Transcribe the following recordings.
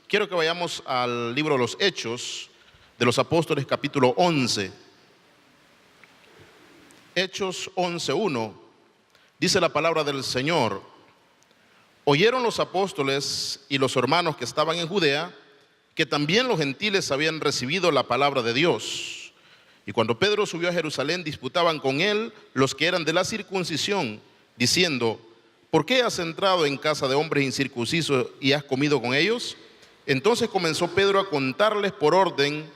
quiero que vayamos al libro de los Hechos de los Apóstoles, capítulo 11. Hechos 11:1, dice la palabra del Señor: oyeron los apóstoles y los hermanos que estaban en Judea que también los gentiles habían recibido la palabra de Dios. Y cuando Pedro subió a Jerusalén, disputaban con él los que eran de la circuncisión, diciendo: ¿por qué has entrado en casa de hombres incircuncisos y has comido con ellos? Entonces comenzó Pedro a contarles por orden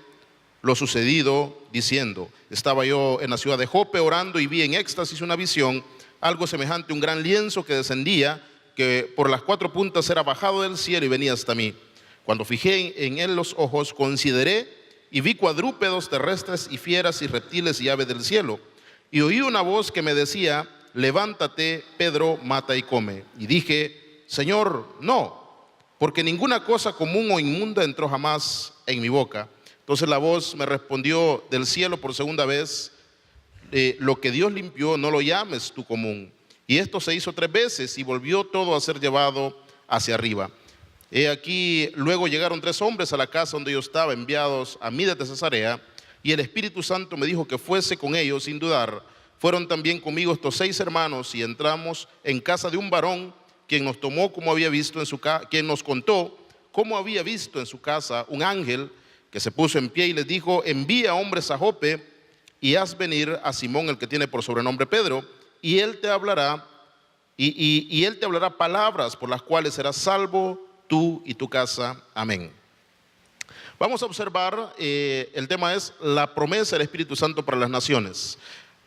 lo sucedido, diciendo: estaba yo en la ciudad de Jope orando y vi en éxtasis una visión, algo semejante a un gran lienzo que descendía, que por las cuatro puntas era bajado del cielo y venía hasta mí. Cuando fijé en él los ojos, consideré y vi cuadrúpedos terrestres y fieras y reptiles y aves del cielo. Y oí una voz que me decía: levántate, Pedro, mata y come. Y dije: Señor, no, porque ninguna cosa común o inmunda entró jamás en mi boca. Entonces la voz me respondió del cielo por segunda vez: lo que Dios limpió, no lo llames tú común. Y esto se hizo 3 veces y volvió todo a ser llevado hacia arriba. He aquí, luego llegaron 3 hombres a la casa donde yo estaba, enviados a mí desde Cesarea, y el Espíritu Santo me dijo que fuese con ellos sin dudar. Fueron también conmigo estos 6 hermanos y entramos en casa de un varón, quien nos tomó como había visto en su casa, quien nos contó cómo había visto en su casa un ángel que se puso en pie y les dijo: envía hombres a Jope y haz venir a Simón, el que tiene por sobrenombre Pedro, y él te hablará y él te hablará palabras por las cuales serás salvo tú y tu casa. Amén. Vamos a observar, el tema es la promesa del Espíritu Santo para las naciones.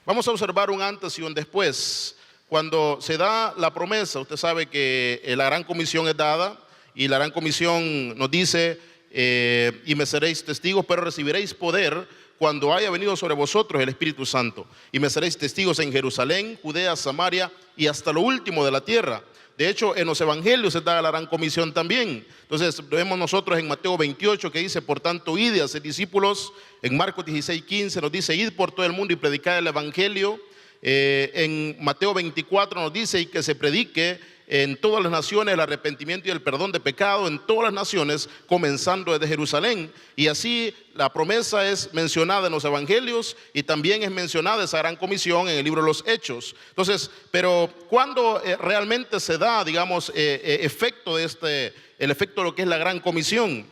Vamos a observar un antes y un después. Cuando se da la promesa, usted sabe que la gran comisión es dada, y la gran comisión nos dice: y me seréis testigos, pero recibiréis poder cuando haya venido sobre vosotros el Espíritu Santo. Y me seréis testigos en Jerusalén, Judea, Samaria y hasta lo último de la tierra. De hecho, en los evangelios se da la gran comisión también. Entonces, vemos nosotros en Mateo 28 que dice: por tanto, id y haced discípulos. En Marcos 16:15 nos dice: id por todo el mundo y predicad el evangelio. En Mateo 24 nos dice: y que se predique en todas las naciones el arrepentimiento y el perdón de pecado, en todas las naciones, comenzando desde Jerusalén. Y así la promesa es mencionada en los evangelios, y también es mencionada esa gran comisión en el libro de los Hechos. Entonces, pero ¿cuándo realmente se da, digamos, efecto de el efecto de lo que es la gran comisión?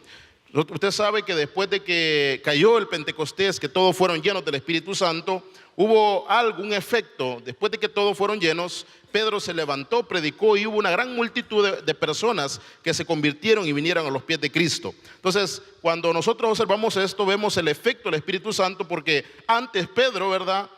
Usted sabe que después de que cayó el Pentecostés, que todos fueron llenos del Espíritu Santo, hubo algún efecto. Después de que todos fueron llenos, Pedro se levantó, predicó, y hubo una gran multitud de personas que se convirtieron y vinieron a los pies de Cristo. Entonces, cuando nosotros observamos esto, vemos el efecto del Espíritu Santo, porque antes Pedro, ¿verdad?,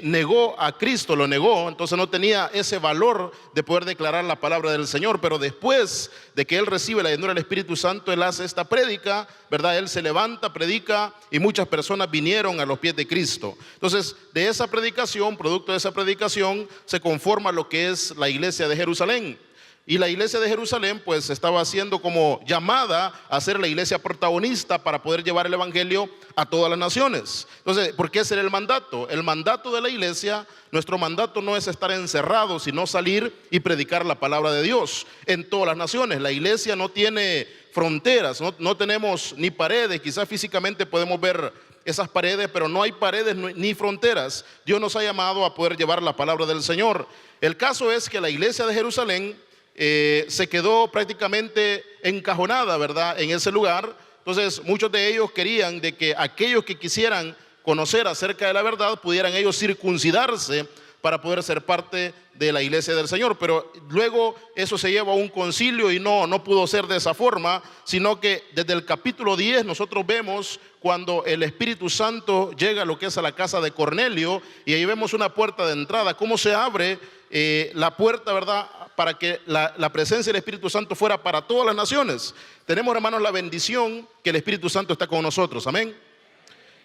negó a Cristo, lo negó, entonces no tenía ese valor de poder declarar la palabra del Señor. Pero después de que él recibe la llenura del Espíritu Santo, él hace esta prédica, ¿verdad? Él se levanta, predica, y muchas personas vinieron a los pies de Cristo. Entonces, de esa predicación, producto de esa predicación, se conforma lo que es la iglesia de Jerusalén. Y la iglesia de Jerusalén pues estaba siendo como llamada a ser la iglesia protagonista para poder llevar el evangelio a todas las naciones. Entonces, ¿por qué ese era el mandato? El mandato de la iglesia, nuestro mandato no es estar encerrados, sino salir y predicar la palabra de Dios en todas las naciones. La iglesia no tiene fronteras, no tenemos ni paredes. Quizás físicamente podemos ver esas paredes, pero no hay paredes ni fronteras. Dios nos ha llamado a poder llevar la palabra del Señor. El caso es que la iglesia de Jerusalén se quedó prácticamente encajonada, ¿verdad?, en ese lugar. Entonces muchos de ellos querían de que aquellos que quisieran conocer acerca de la verdad pudieran ellos circuncidarse para poder ser parte de la iglesia del Señor. Pero luego eso se lleva a un concilio y no pudo ser de esa forma, sino que desde el capítulo 10 nosotros vemos cuando el Espíritu Santo llega a lo que es a la casa de Cornelio, y ahí vemos una puerta de entrada, cómo se abre la puerta, ¿verdad?, para que la presencia del Espíritu Santo fuera para todas las naciones. Tenemos, hermanos, la bendición que el Espíritu Santo está con nosotros, amén.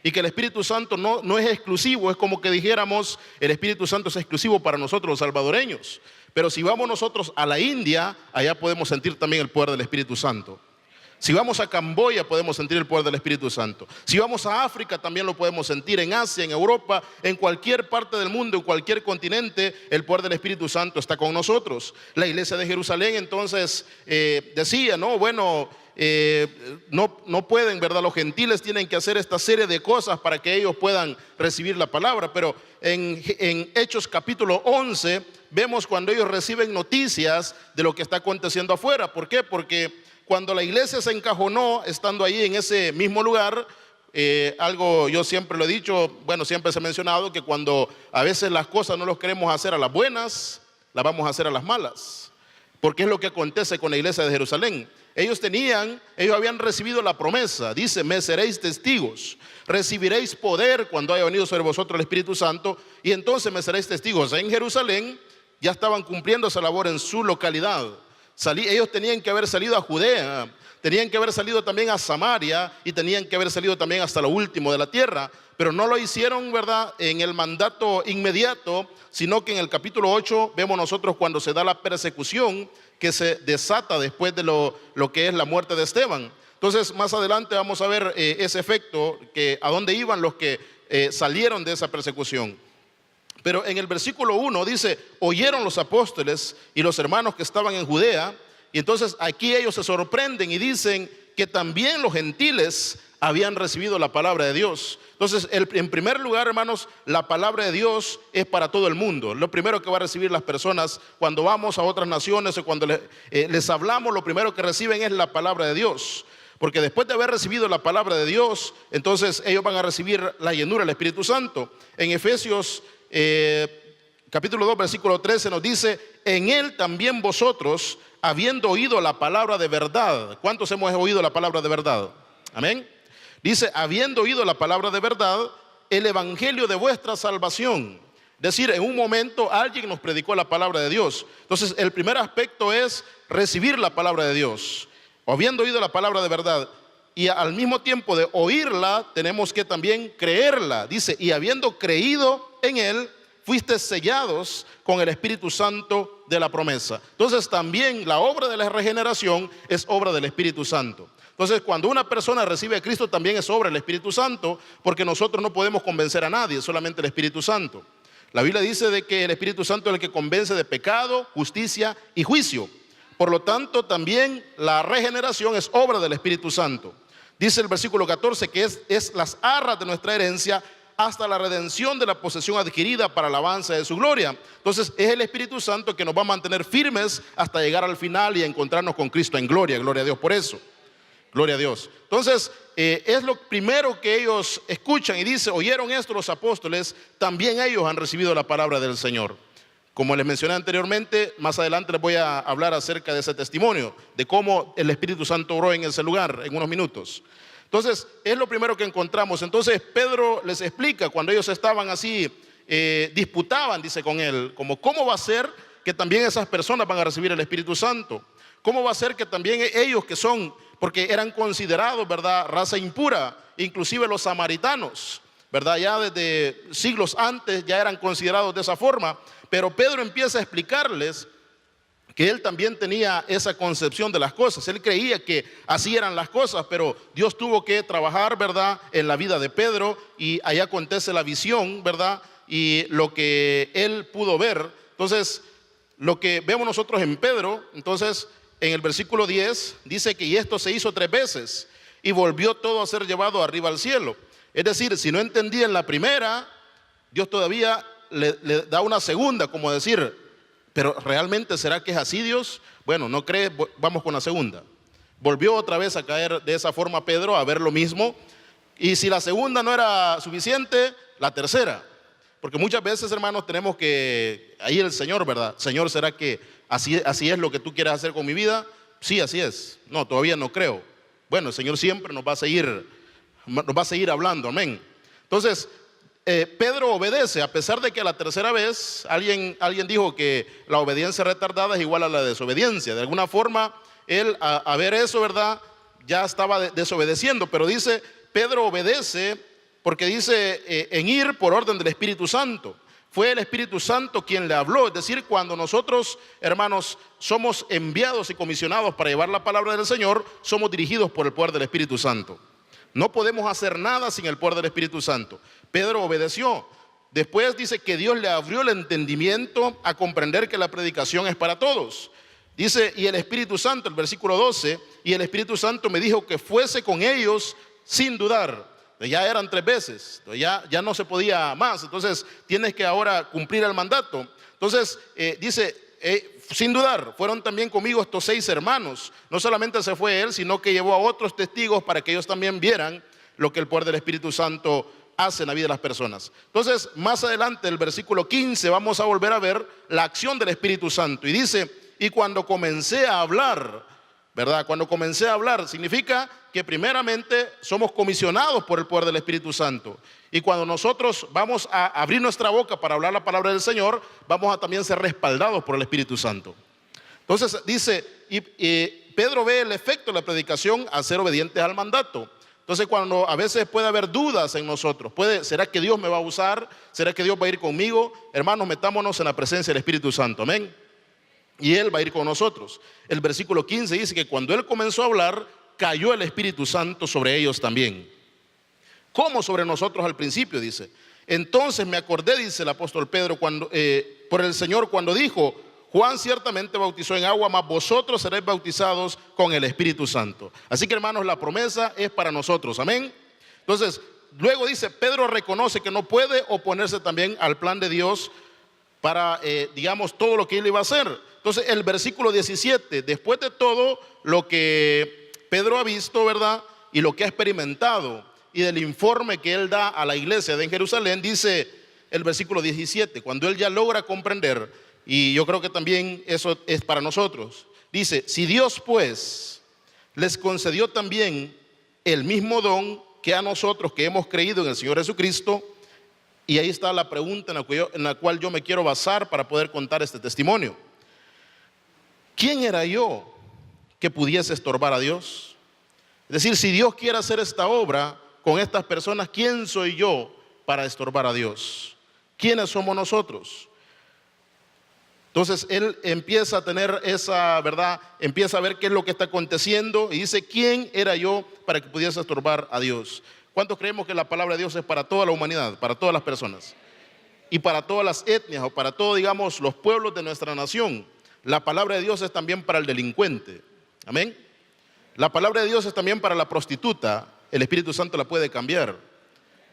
Y que el Espíritu Santo no es exclusivo. Es como que dijéramos: el Espíritu Santo es exclusivo para nosotros los salvadoreños, pero si vamos nosotros a la India, allá podemos sentir también el poder del Espíritu Santo. Si vamos a Camboya, podemos sentir el poder del Espíritu Santo. Si vamos a África, también lo podemos sentir. En Asia, en Europa, en cualquier parte del mundo, en cualquier continente, el poder del Espíritu Santo está con nosotros. La iglesia de Jerusalén entonces decía: no, bueno, no pueden, ¿verdad? Los gentiles tienen que hacer esta serie de cosas para que ellos puedan recibir la palabra. Pero en Hechos capítulo 11 vemos cuando ellos reciben noticias de lo que está aconteciendo afuera. ¿Por qué? Porque cuando la iglesia se encajonó estando ahí en ese mismo lugar, algo yo siempre lo he dicho, bueno, siempre se ha mencionado que cuando a veces las cosas no las queremos hacer a las buenas, las vamos a hacer a las malas, porque es lo que acontece con la iglesia de Jerusalén. Ellos habían recibido la promesa, dice: me seréis testigos, recibiréis poder cuando haya venido sobre vosotros el Espíritu Santo, y entonces me seréis testigos. En Jerusalén ya estaban cumpliendo esa labor en su localidad. Ellos tenían que haber salido a Judea, tenían que haber salido también a Samaria y tenían que haber salido también hasta lo último de la tierra, pero no lo hicieron, ¿verdad?, en el mandato inmediato, sino que en el capítulo 8 vemos nosotros cuando se da la persecución que se desata después de lo que es la muerte de Esteban. Entonces más adelante vamos a ver ese efecto, que a dónde iban los que salieron de esa persecución. Pero en el versículo 1 dice: oyeron los apóstoles y los hermanos que estaban en Judea. Y entonces aquí ellos se sorprenden y dicen que también los gentiles habían recibido la palabra de Dios. Entonces, en primer lugar, hermanos, la palabra de Dios es para todo el mundo. Lo primero que va a recibir las personas cuando vamos a otras naciones o cuando les hablamos, lo primero que reciben es la palabra de Dios. Porque después de haber recibido la palabra de Dios, entonces ellos van a recibir la llenura del Espíritu Santo. En Efesios capítulo 2, versículo 13 nos dice: en él también vosotros, habiendo oído la palabra de verdad. ¿Cuántos hemos oído la palabra de verdad? Amén. Dice: habiendo oído la palabra de verdad, el evangelio de vuestra salvación. Es decir, en un momento alguien nos predicó la palabra de Dios. Entonces el primer aspecto es recibir la palabra de Dios, habiendo oído la palabra de verdad. Y al mismo tiempo de oírla, tenemos que también creerla. Dice: y habiendo creído en él, fuiste sellados con el Espíritu Santo de la promesa. Entonces también la obra de la regeneración es obra del Espíritu Santo. Entonces cuando una persona recibe a Cristo, también es obra del Espíritu Santo, porque nosotros no podemos convencer a nadie, solamente el Espíritu Santo. La Biblia dice de que el Espíritu Santo es el que convence de pecado, justicia y juicio. Por lo tanto, también la regeneración es obra del Espíritu Santo. Dice el versículo 14 que es las arras de nuestra herencia hasta la redención de la posesión adquirida para la alabanza de su gloria. Entonces es el Espíritu Santo que nos va a mantener firmes hasta llegar al final y a encontrarnos con Cristo en gloria. Gloria a Dios por eso. Gloria a Dios. Entonces es lo primero que ellos escuchan y dice: oyeron esto los apóstoles, también ellos han recibido la palabra del Señor. Como les mencioné anteriormente, más adelante les voy a hablar acerca de ese testimonio, de cómo el Espíritu Santo obró en ese lugar en unos minutos. Entonces es lo primero que encontramos. Entonces Pedro les explica, cuando ellos estaban así, disputaban, dice, con él, como cómo va a ser que también esas personas van a recibir el Espíritu Santo. Cómo va a ser que también ellos, que son, porque eran considerados, ¿verdad?, raza impura, inclusive los samaritanos, ¿verdad?, ya desde siglos antes ya eran considerados de esa forma. Pero Pedro empieza a explicarles que él también tenía esa concepción de las cosas. Él creía que así eran las cosas, pero Dios tuvo que trabajar, ¿verdad?, en la vida de Pedro, y allá acontece la visión, ¿verdad?, y lo que él pudo ver. Entonces, lo que vemos nosotros en Pedro, entonces, en el versículo 10, dice que y esto se hizo 3 veces, y volvió todo a ser llevado arriba al cielo. Es decir, si no entendía en la primera, Dios todavía le da una segunda, como decir: pero ¿realmente será que es así, Dios? Bueno, ¿no crees? Vamos con la segunda. Volvió otra vez a caer de esa forma Pedro, a ver lo mismo. Y si la segunda no era suficiente, la tercera. Porque muchas veces, hermanos, tenemos que, ahí el Señor, ¿verdad? Señor, ¿será que así es lo que tú quieres hacer con mi vida? Sí, así es. No, todavía no creo. Bueno, el Señor siempre nos va a seguir hablando, amén. Entonces, Pedro obedece, a pesar de que a la tercera vez alguien dijo que la obediencia retardada es igual a la desobediencia. De alguna forma, él a ver eso, ¿verdad?, ya estaba desobedeciendo. Pero dice, Pedro obedece porque dice en ir por orden del Espíritu Santo. Fue el Espíritu Santo quien le habló. Es decir, cuando nosotros, hermanos, somos enviados y comisionados para llevar la palabra del Señor, somos dirigidos por el poder del Espíritu Santo. No podemos hacer nada sin el poder del Espíritu Santo. Pedro obedeció. Después dice que Dios le abrió el entendimiento a comprender que la predicación es para todos. Dice, y el Espíritu Santo, el versículo 12, y el Espíritu Santo me dijo que fuese con ellos sin dudar. Ya eran 3 veces, ya no se podía más, entonces tienes que ahora cumplir el mandato. Entonces dice, sin dudar, fueron también conmigo estos 6 hermanos. No solamente se fue él, sino que llevó a otros testigos para que ellos también vieran lo que el poder del Espíritu Santo hace en la vida de las personas. Entonces, más adelante, el versículo 15, vamos a volver a ver la acción del Espíritu Santo. Y dice, y cuando comencé a hablar, ¿verdad? Cuando comencé a hablar, significa que primeramente somos comisionados por el poder del Espíritu Santo. Y cuando nosotros vamos a abrir nuestra boca para hablar la palabra del Señor, vamos a también ser respaldados por el Espíritu Santo. Entonces dice, y Pedro ve el efecto de la predicación al ser obedientes al mandato. Entonces cuando a veces puede haber dudas en nosotros, ¿será que Dios me va a usar? ¿Será que Dios va a ir conmigo? Hermanos, metámonos en la presencia del Espíritu Santo, amén. Y Él va a ir con nosotros. El versículo 15 dice que cuando Él comenzó a hablar, cayó el Espíritu Santo sobre ellos también. ¿Cómo sobre nosotros al principio? Dice. Entonces me acordé, dice el apóstol Pedro, por el Señor cuando dijo, Juan ciertamente bautizó en agua, mas vosotros seréis bautizados con el Espíritu Santo. Así que hermanos, la promesa es para nosotros, amén. Entonces, luego dice, Pedro reconoce que no puede oponerse también al plan de Dios para, digamos, todo lo que él iba a hacer. Entonces, el versículo 17, después de todo lo que Pedro ha visto, ¿verdad? Y lo que ha experimentado, y del informe que él da a la iglesia de Jerusalén, dice el versículo 17, cuando él ya logra comprender, y yo creo que también eso es para nosotros, dice, si Dios pues les concedió también el mismo don que a nosotros que hemos creído en el Señor Jesucristo, y ahí está la pregunta en la cual yo me quiero basar para poder contar este testimonio. ¿Quién era yo que pudiese estorbar a Dios? Es decir, si Dios quiere hacer esta obra con estas personas, ¿quién soy yo para estorbar a Dios? ¿Quiénes somos nosotros? Entonces él empieza a tener esa verdad, empieza a ver qué es lo que está aconteciendo y dice, ¿quién era yo para que pudiese estorbar a Dios? ¿Cuántos creemos que la palabra de Dios es para toda la humanidad, para todas las personas? Y para todas las etnias o para todos, digamos, los pueblos de nuestra nación. La palabra de Dios es también para el delincuente. Amén. La palabra de Dios es también para la prostituta. El Espíritu Santo la puede cambiar.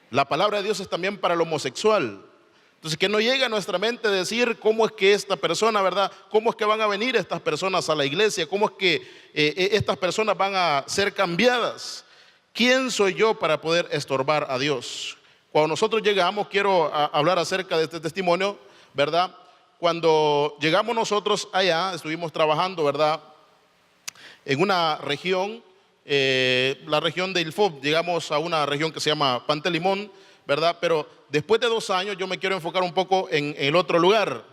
La palabra de Dios es también para el homosexual. Entonces, que no llegue a nuestra mente decir cómo es que esta persona, ¿verdad? ¿Cómo es que van a venir estas personas a la iglesia? ¿Cómo es que estas personas van a ser cambiadas? ¿Quién soy yo para poder estorbar a Dios? Cuando nosotros llegamos, quiero hablar acerca de este testimonio, ¿verdad? Cuando llegamos nosotros allá, estuvimos trabajando, ¿verdad? En una región, la región de Ilfov, llegamos a una región que se llama Pantelimón, ¿verdad? Pero después de 2 años yo me quiero enfocar un poco en el otro lugar.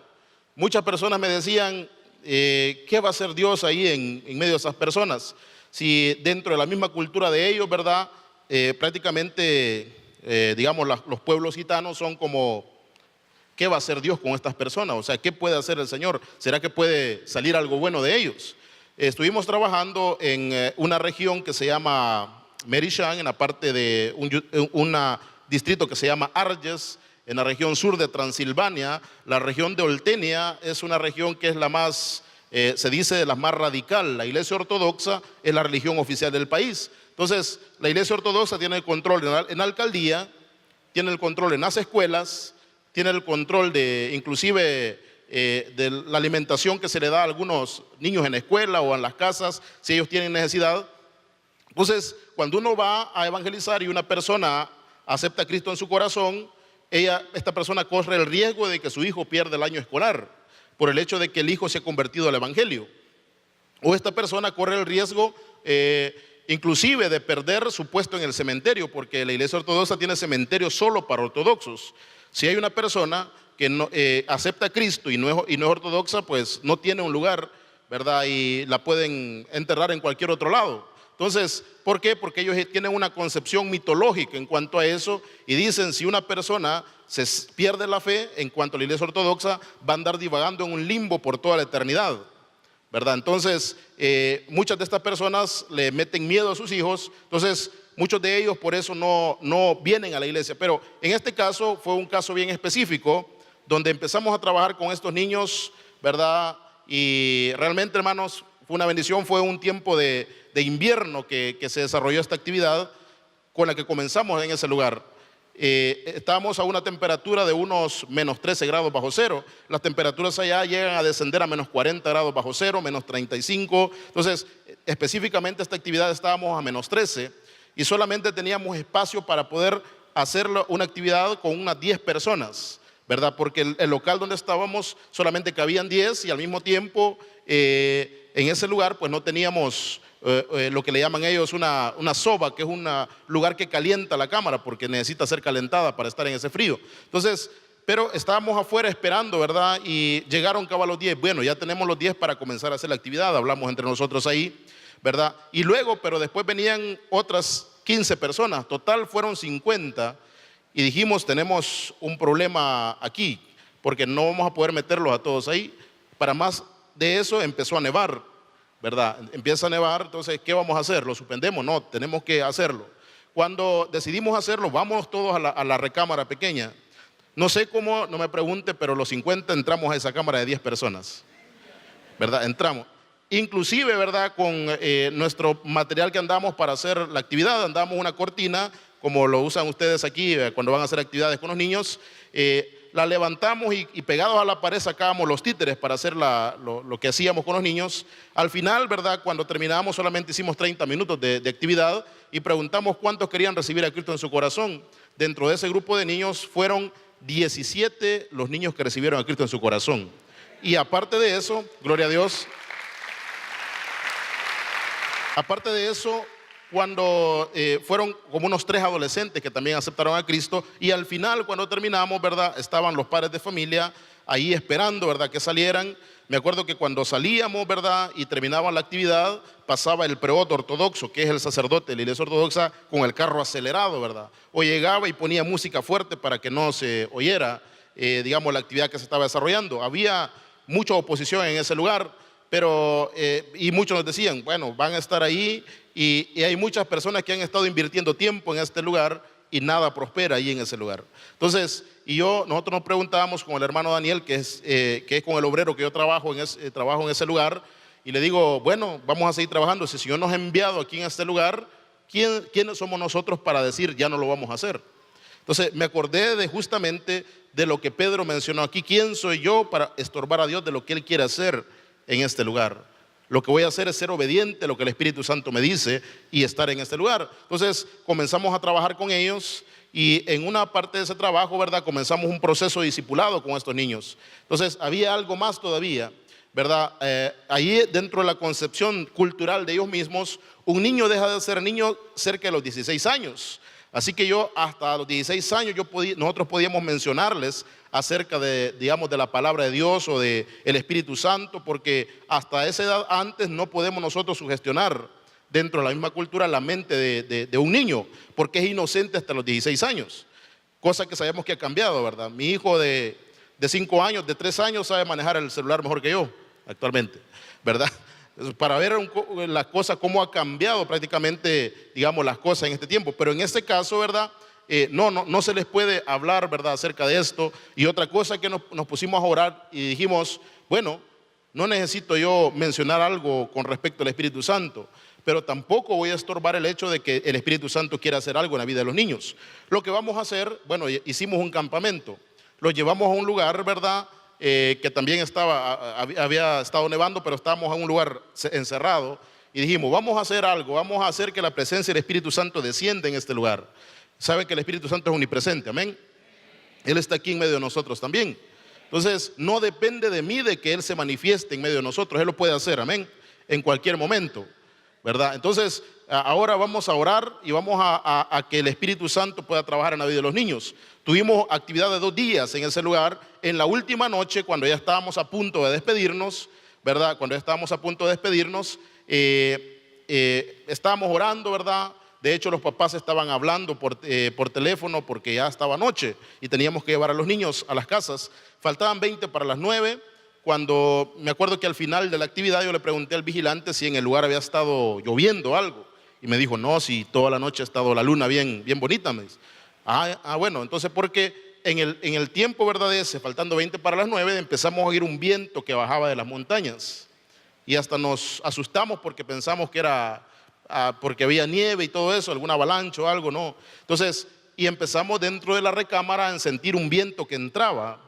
Muchas personas me decían, ¿qué va a hacer Dios ahí en medio de esas personas? Si dentro de la misma cultura de ellos, ¿verdad? Prácticamente, digamos, los pueblos gitanos son como, ¿qué va a hacer Dios con estas personas? O sea, ¿qué puede hacer el Señor? ¿Será que puede salir algo bueno de ellos? Estuvimos trabajando en una región que se llama Merishan, en la parte de un distrito que se llama Arges, en la región sur de Transilvania. La región de Oltenia es una región que es la más, se dice, de la más radical. La iglesia ortodoxa es la religión oficial del país. Entonces, la iglesia ortodoxa tiene el control en la alcaldía, tiene el control en las escuelas, tiene el control de, inclusive, de la alimentación que se le da a algunos niños en la escuela o en las casas, si ellos tienen necesidad. Entonces, cuando uno va a evangelizar y una persona acepta a Cristo en su corazón, esta persona corre el riesgo de que su hijo pierda el año escolar por el hecho de que el hijo se ha convertido al evangelio. O esta persona corre el riesgo inclusive de perder su puesto en el cementerio, porque la iglesia ortodoxa tiene cementerio solo para ortodoxos. Si hay una persona que no, acepta a Cristo y no es ortodoxa, pues no tiene un lugar, ¿verdad? Y la pueden enterrar en cualquier otro lado. Entonces, ¿por qué? Porque ellos tienen una concepción mitológica en cuanto a eso y dicen, si una persona se pierde la fe en cuanto a la iglesia ortodoxa, va a andar divagando en un limbo por toda la eternidad, ¿verdad? Entonces, muchas de estas personas le meten miedo a sus hijos, entonces muchos de ellos por eso no vienen a la iglesia. Pero en este caso fue un caso bien específico, donde empezamos a trabajar con estos niños, ¿verdad? Y realmente, hermanos, fue una bendición, fue un tiempo de invierno que se desarrolló esta actividad con la que comenzamos en ese lugar. Estábamos a una temperatura de unos menos 13 grados bajo cero. Las temperaturas allá llegan a descender a menos 40 grados bajo cero, menos 35. Entonces, específicamente esta actividad estábamos a menos 13 y solamente teníamos espacio para poder hacer una actividad con unas 10 personas, ¿verdad? Porque el local donde estábamos solamente cabían 10 y al mismo tiempo en ese lugar pues no teníamos lo que le llaman ellos una soba, que es un lugar que calienta la cámara porque necesita ser calentada para estar en ese frío. Entonces, pero estábamos afuera esperando, ¿verdad? Y llegaron cabal los 10. Bueno, ya tenemos los 10 para comenzar a hacer la actividad, hablamos entre nosotros ahí, ¿verdad? Y luego, pero después venían otras 15 personas, total fueron 50 y dijimos, tenemos un problema aquí porque no vamos a poder meterlos a todos ahí. Para más de eso empezó a nevar, ¿verdad? Empieza a nevar, entonces, ¿qué vamos a hacer? ¿Lo suspendemos? No, tenemos que hacerlo. Cuando decidimos hacerlo, vamos todos a la recámara pequeña. No sé cómo, no me pregunte, pero los 50 entramos a esa cámara de 10 personas, ¿verdad? Entramos. Inclusive, ¿verdad? Con nuestro material que andamos para hacer la actividad, andamos una cortina, como lo usan ustedes aquí cuando van a hacer actividades con los niños, la levantamos y pegados a la pared sacábamos los títeres para hacer lo que hacíamos con los niños. Al final, ¿verdad? Cuando terminamos solamente hicimos 30 minutos de actividad y preguntamos cuántos querían recibir a Cristo en su corazón. Dentro de ese grupo de niños fueron 17 los niños que recibieron a Cristo en su corazón. Y aparte de eso, gloria a Dios, aparte de eso, cuando fueron como unos 3 adolescentes que también aceptaron a Cristo, y al final, cuando terminamos, ¿verdad? Estaban los padres de familia ahí esperando, ¿verdad? Que salieran. Me acuerdo que cuando salíamos, ¿verdad? Y terminaban la actividad, pasaba el preoto ortodoxo, que es el sacerdote de la iglesia ortodoxa, con el carro acelerado, ¿verdad? O llegaba y ponía música fuerte para que no se oyera, digamos, la actividad que se estaba desarrollando. Había mucha oposición en ese lugar, pero, y muchos nos decían, bueno, van a estar ahí, y hay muchas personas que han estado invirtiendo tiempo en este lugar y nada prospera ahí en ese lugar. Entonces, nosotros nos preguntábamos con el hermano Daniel, que es con el obrero que yo trabajo en ese lugar, y le digo, bueno, vamos a seguir trabajando. Si el Señor nos ha enviado aquí en este lugar, ¿quiénes somos nosotros para decir ya no lo vamos a hacer? Entonces, me acordé justamente de lo que Pedro mencionó aquí. ¿Quién soy yo para estorbar a Dios de lo que Él quiere hacer en este lugar? Lo que voy a hacer es ser obediente a lo que el Espíritu Santo me dice y estar en este lugar. Entonces comenzamos a trabajar con ellos y en una parte de ese trabajo, ¿verdad? Comenzamos un proceso de discipulado con estos niños. Entonces había algo más todavía, ¿verdad? Ahí dentro de la concepción cultural de ellos mismos, un niño deja de ser niño cerca de los 16 años. Así que yo hasta los 16 años nosotros podíamos mencionarles acerca de, digamos, de la palabra de Dios o de el Espíritu Santo, porque hasta esa edad antes no podemos nosotros sugestionar dentro de la misma cultura la mente de un niño, porque es inocente hasta los 16 años, cosa que sabemos que ha cambiado, ¿verdad? Mi hijo de 5 años, de 3 años sabe manejar el celular mejor que yo actualmente, ¿verdad? Para ver las cosas, cómo ha cambiado prácticamente, digamos, las cosas en este tiempo. Pero en este caso, ¿verdad? No se les puede hablar, ¿verdad?, acerca de esto. Y otra cosa que nos pusimos a orar y dijimos, bueno, no necesito yo mencionar algo con respecto al Espíritu Santo, pero tampoco voy a estorbar el hecho de que el Espíritu Santo quiera hacer algo en la vida de los niños. Lo que vamos a hacer, bueno, hicimos un campamento, los llevamos a un lugar, ¿verdad?, que también había estado nevando, pero estábamos en un lugar encerrado y dijimos, vamos a hacer algo, vamos a hacer que la presencia del Espíritu Santo descienda en este lugar. Saben que el Espíritu Santo es omnipresente, amén. Él está aquí en medio de nosotros también. Entonces, no depende de mí de que Él se manifieste en medio de nosotros, Él lo puede hacer, amén, en cualquier momento, ¿verdad? Entonces, ahora vamos a orar y vamos a que el Espíritu Santo pueda trabajar en la vida de los niños. Tuvimos actividad de 2 días en ese lugar. En la última noche, cuando ya estábamos a punto de despedirnos, ¿verdad? Cuando ya estábamos a punto de despedirnos, estábamos orando, ¿verdad? De hecho, los papás estaban hablando por teléfono porque ya estaba noche y teníamos que llevar a los niños a las casas. Faltaban 20 para las 9. Cuando me acuerdo que al final de la actividad yo le pregunté al vigilante si en el lugar había estado lloviendo algo. Y me dijo, no, si toda la noche ha estado la luna bien bonita. Me dice. Bueno, entonces porque en el tiempo, ¿verdad? Ese, faltando 20 para las 9, empezamos a oír un viento que bajaba de las montañas. Y hasta nos asustamos porque pensamos que era porque había nieve y todo eso, alguna avalancha o algo, no. Entonces, y empezamos dentro de la recámara a sentir un viento que entraba,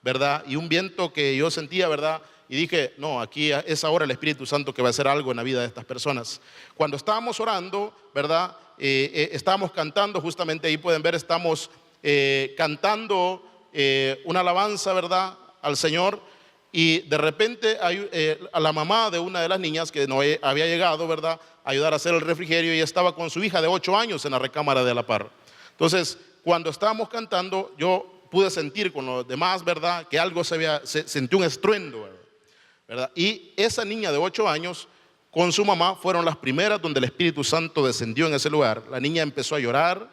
¿verdad? Y un viento que yo sentía, ¿verdad? Y dije, no, aquí es ahora el Espíritu Santo que va a hacer algo en la vida de estas personas. Cuando estábamos orando, ¿verdad? Estábamos cantando, justamente ahí pueden ver, estamos cantando una alabanza, ¿verdad? Al Señor. Y de repente a la mamá de una de las niñas que no había llegado, ¿verdad?, a ayudar a hacer el refrigerio, y estaba con su hija de 8 años en la recámara de la par. Entonces, cuando estábamos cantando, yo pude sentir con los demás, ¿verdad?, que algo sentí un estruendo, ¿verdad? Y esa niña de 8 años con su mamá fueron las primeras donde el Espíritu Santo descendió en ese lugar. La niña empezó a llorar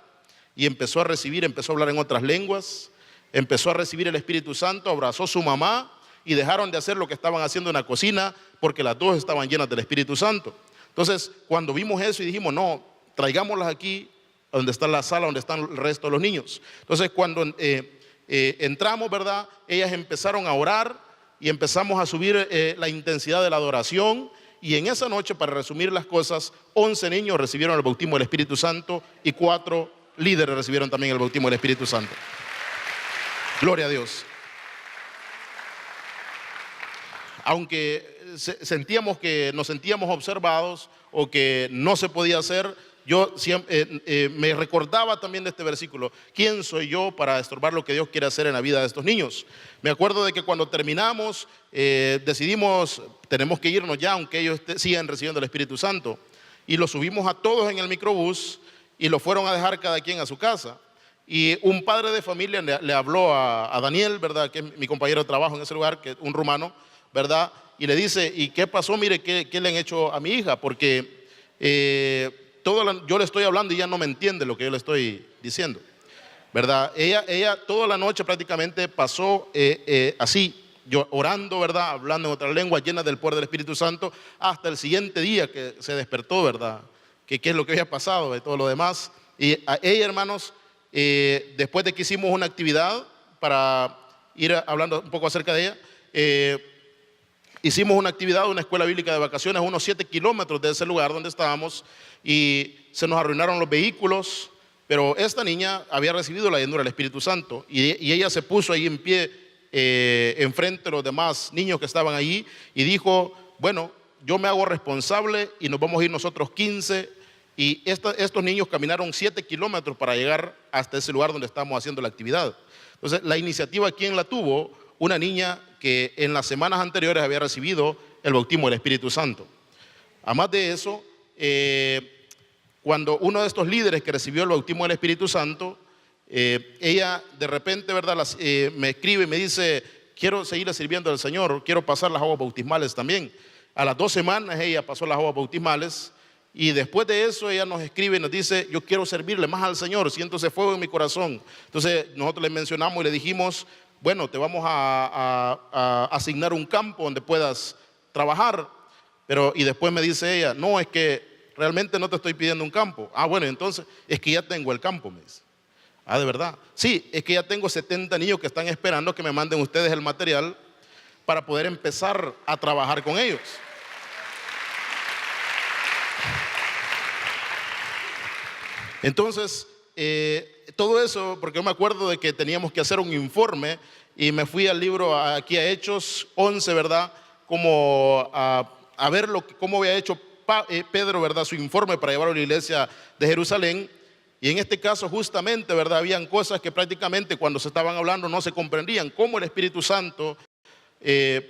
y empezó a recibir, empezó a hablar en otras lenguas, empezó a recibir el Espíritu Santo, abrazó a su mamá y dejaron de hacer lo que estaban haciendo en la cocina porque las dos estaban llenas del Espíritu Santo. Entonces, cuando vimos eso y dijimos, no, traigámoslas aquí donde está la sala, donde están el resto de los niños. Entonces, cuando entramos, ¿verdad?, ellas empezaron a orar y empezamos a subir la intensidad de la adoración. Y en esa noche, para resumir las cosas, 11 niños recibieron el bautismo del Espíritu Santo y 4 líderes recibieron también el bautismo del Espíritu Santo. Gloria a Dios. Aunque nos sentíamos observados o que no se podía hacer, yo siempre, me recordaba también de este versículo: ¿quién soy yo para estorbar lo que Dios quiere hacer en la vida de estos niños? Me acuerdo de que cuando terminamos decidimos, tenemos que irnos ya, aunque ellos sigan recibiendo el Espíritu Santo, y los subimos a todos en el microbús y los fueron a dejar cada quien a su casa. Y un padre de familia le habló a Daniel, ¿verdad?, que es mi compañero de trabajo en ese lugar, que es un rumano, ¿verdad? Y le dice, ¿y qué pasó? Mire, ¿qué le han hecho a mi hija? Porque yo le estoy hablando y ella no me entiende lo que yo le estoy diciendo, ¿verdad? Ella toda la noche prácticamente pasó así, yo orando, ¿verdad?, hablando en otra lengua, llena del poder del Espíritu Santo, hasta el siguiente día que se despertó, ¿verdad?, que qué es lo que había pasado y todo lo demás. Y a ella, hermanos, después de que hicimos una actividad para ir hablando un poco acerca de ella, hicimos una actividad, una escuela bíblica de vacaciones, a unos 7 kilómetros de ese lugar donde estábamos, y se nos arruinaron los vehículos, pero esta niña había recibido la llenura del Espíritu Santo y ella se puso ahí en pie enfrente de los demás niños que estaban allí y dijo, bueno, yo me hago responsable y nos vamos a ir nosotros 15, y estos niños caminaron 7 kilómetros para llegar hasta ese lugar donde estábamos haciendo la actividad. Entonces, la iniciativa, ¿quién la tuvo? Una niña que en las semanas anteriores había recibido el bautismo del Espíritu Santo. Además de eso, cuando uno de estos líderes que recibió el bautismo del Espíritu Santo, ella de repente, ¿verdad?, me escribe y me dice, quiero seguir sirviendo al Señor, quiero pasar las aguas bautismales también. A las 2 semanas ella pasó las aguas bautismales, y después de eso ella nos escribe y nos dice, yo quiero servirle más al Señor, siento ese fuego en mi corazón. Entonces nosotros le mencionamos y le dijimos, bueno, te vamos a asignar un campo donde puedas trabajar. Y después me dice ella, no, es que realmente no te estoy pidiendo un campo. Ah, bueno, entonces es que ya tengo el campo, me dice. Ah, ¿de verdad? Sí, es que ya tengo 70 niños que están esperando que me manden ustedes el material para poder empezar a trabajar con ellos. Entonces, todo eso, porque yo me acuerdo de que teníamos que hacer un informe y me fui al libro, aquí a Hechos 11, ¿verdad? Como a ver cómo había hecho Pedro, ¿verdad?, su informe para llevarlo a la iglesia de Jerusalén. Y en este caso justamente, ¿verdad?, habían cosas que prácticamente cuando se estaban hablando no se comprendían, cómo el Espíritu Santo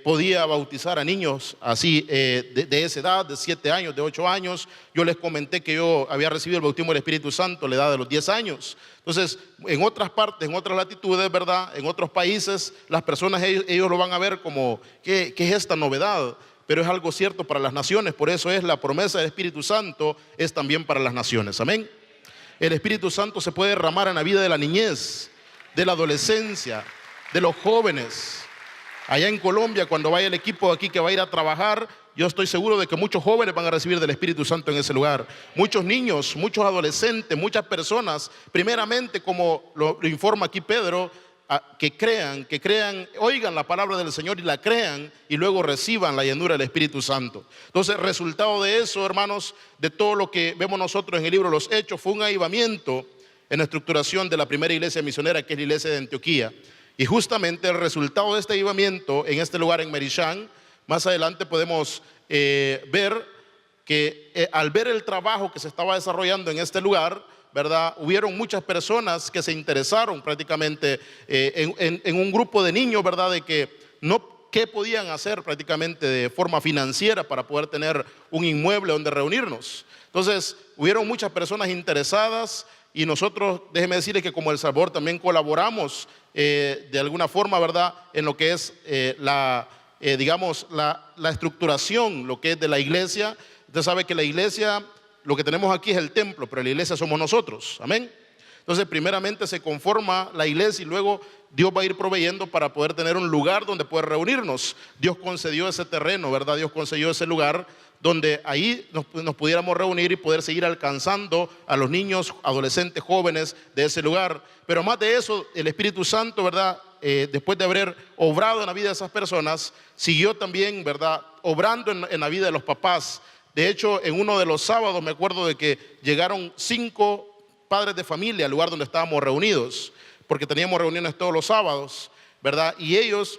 podía bautizar a niños así de esa edad, de 7 años, de 8 años. Yo les comenté que yo había recibido el bautismo del Espíritu Santo a la edad de los 10 años. Entonces, en otras partes, en otras latitudes, ¿verdad?, en otros países, las personas, ellos lo van a ver como, ¿qué es esta novedad? Pero es algo cierto para las naciones. Por eso es la promesa del Espíritu Santo, es también para las naciones. Amén. El Espíritu Santo se puede derramar en la vida de la niñez, de la adolescencia, de los jóvenes. Allá en Colombia, cuando vaya el equipo de aquí que va a ir a trabajar, yo estoy seguro de que muchos jóvenes van a recibir del Espíritu Santo en ese lugar. Muchos niños, muchos adolescentes, muchas personas, primeramente, como lo informa aquí Pedro, que crean, oigan la palabra del Señor y la crean y luego reciban la llenura del Espíritu Santo. Entonces, resultado de eso, hermanos, de todo lo que vemos nosotros en el libro de los Hechos, fue un avivamiento en la estructuración de la primera iglesia misionera, que es la iglesia de Antioquía. Y justamente el resultado de este avivamiento en este lugar en Merishán, más adelante podemos ver que al ver el trabajo que se estaba desarrollando en este lugar, ¿verdad? Hubieron muchas personas que se interesaron prácticamente en un grupo de niños, ¿verdad? De que qué podían hacer prácticamente de forma financiera para poder tener un inmueble donde reunirnos. Entonces, hubieron muchas personas interesadas y nosotros, déjeme decirles que como El Salvador también colaboramos de alguna forma, ¿verdad? En lo que es digamos, la estructuración, lo que es de la iglesia. Usted sabe que la iglesia, lo que tenemos aquí es el templo, pero la iglesia somos nosotros, amén. Entonces, primeramente se conforma la iglesia y luego Dios va a ir proveyendo para poder tener un lugar donde poder reunirnos. Dios concedió ese terreno, ¿verdad? Dios concedió ese lugar donde ahí nos pudiéramos reunir y poder seguir alcanzando a los niños, adolescentes, jóvenes de ese lugar. Pero más de eso, el Espíritu Santo, ¿verdad? Después de haber obrado en la vida de esas personas, siguió también, ¿verdad? Obrando en la vida de los papás. De hecho, en uno de los sábados me acuerdo de que llegaron 5 padres de familia al lugar donde estábamos reunidos, porque teníamos reuniones todos los sábados, ¿verdad? Y ellos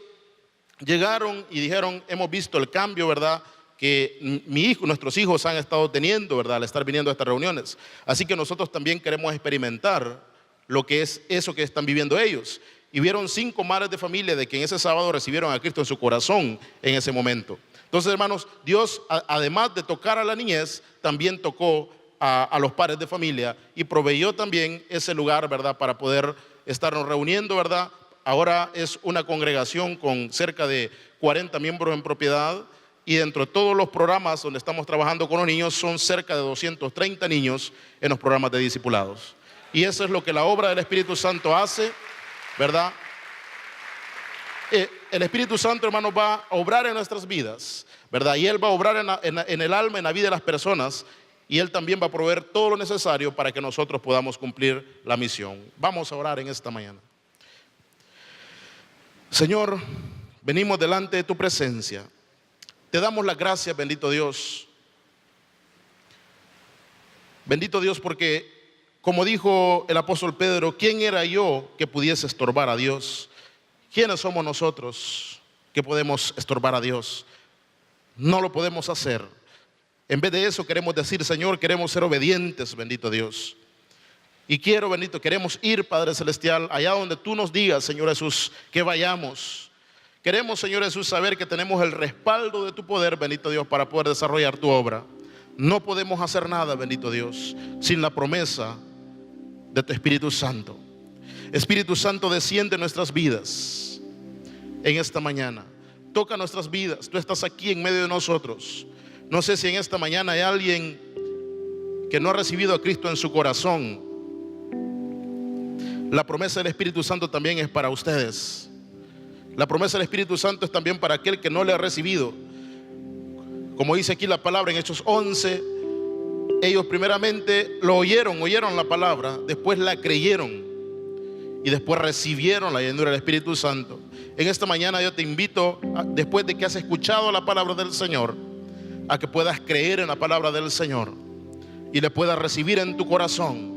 llegaron y dijeron, hemos visto el cambio, ¿verdad?, que nuestros hijos han estado teniendo, ¿verdad?, al estar viniendo a estas reuniones. Así que nosotros también queremos experimentar lo que es eso que están viviendo ellos. Y vieron 5 madres de familia de que en ese sábado recibieron a Cristo en su corazón en ese momento. Entonces, hermanos, Dios, además de tocar a la niñez, también tocó a los padres de familia y proveyó también ese lugar, ¿verdad?, para poder estarnos reuniendo, ¿verdad? Ahora es una congregación con cerca de 40 miembros en propiedad y dentro de todos los programas donde estamos trabajando con los niños son cerca de 230 niños en los programas de discipulados. Y eso es lo que la obra del Espíritu Santo hace, ¿verdad? El Espíritu Santo, hermanos, va a obrar en nuestras vidas, ¿verdad? Y Él va a obrar en el alma, en la vida de las personas. Y Él también va a proveer todo lo necesario para que nosotros podamos cumplir la misión. Vamos a orar en esta mañana. Señor, venimos delante de tu presencia. Te damos las gracias, bendito Dios. Bendito Dios, porque como dijo el apóstol Pedro, ¿quién era yo que pudiese estorbar a Dios? ¿Quiénes somos nosotros que podemos estorbar a Dios? No lo podemos hacer. En vez de eso queremos decir, Señor, queremos ser obedientes, bendito Dios. Y queremos ir, Padre Celestial, allá donde tú nos digas, Señor Jesús, que vayamos. Queremos, Señor Jesús, saber que tenemos el respaldo de tu poder, bendito Dios, para poder desarrollar tu obra. No podemos hacer nada, bendito Dios, sin la promesa de tu Espíritu Santo. Espíritu Santo, desciende en nuestras vidas en esta mañana. Toca nuestras vidas. Tú estás aquí en medio de nosotros. No sé si en esta mañana hay alguien que no ha recibido a Cristo en su corazón. La promesa del Espíritu Santo también es para ustedes. La promesa del Espíritu Santo es también para aquel que no le ha recibido. Como dice aquí la palabra en Hechos 11, ellos primeramente lo oyeron la palabra, después la creyeron y después recibieron la llenura del Espíritu Santo. En esta mañana yo te invito, después de que has escuchado la palabra del Señor, a que puedas creer en la palabra del Señor y le puedas recibir en tu corazón.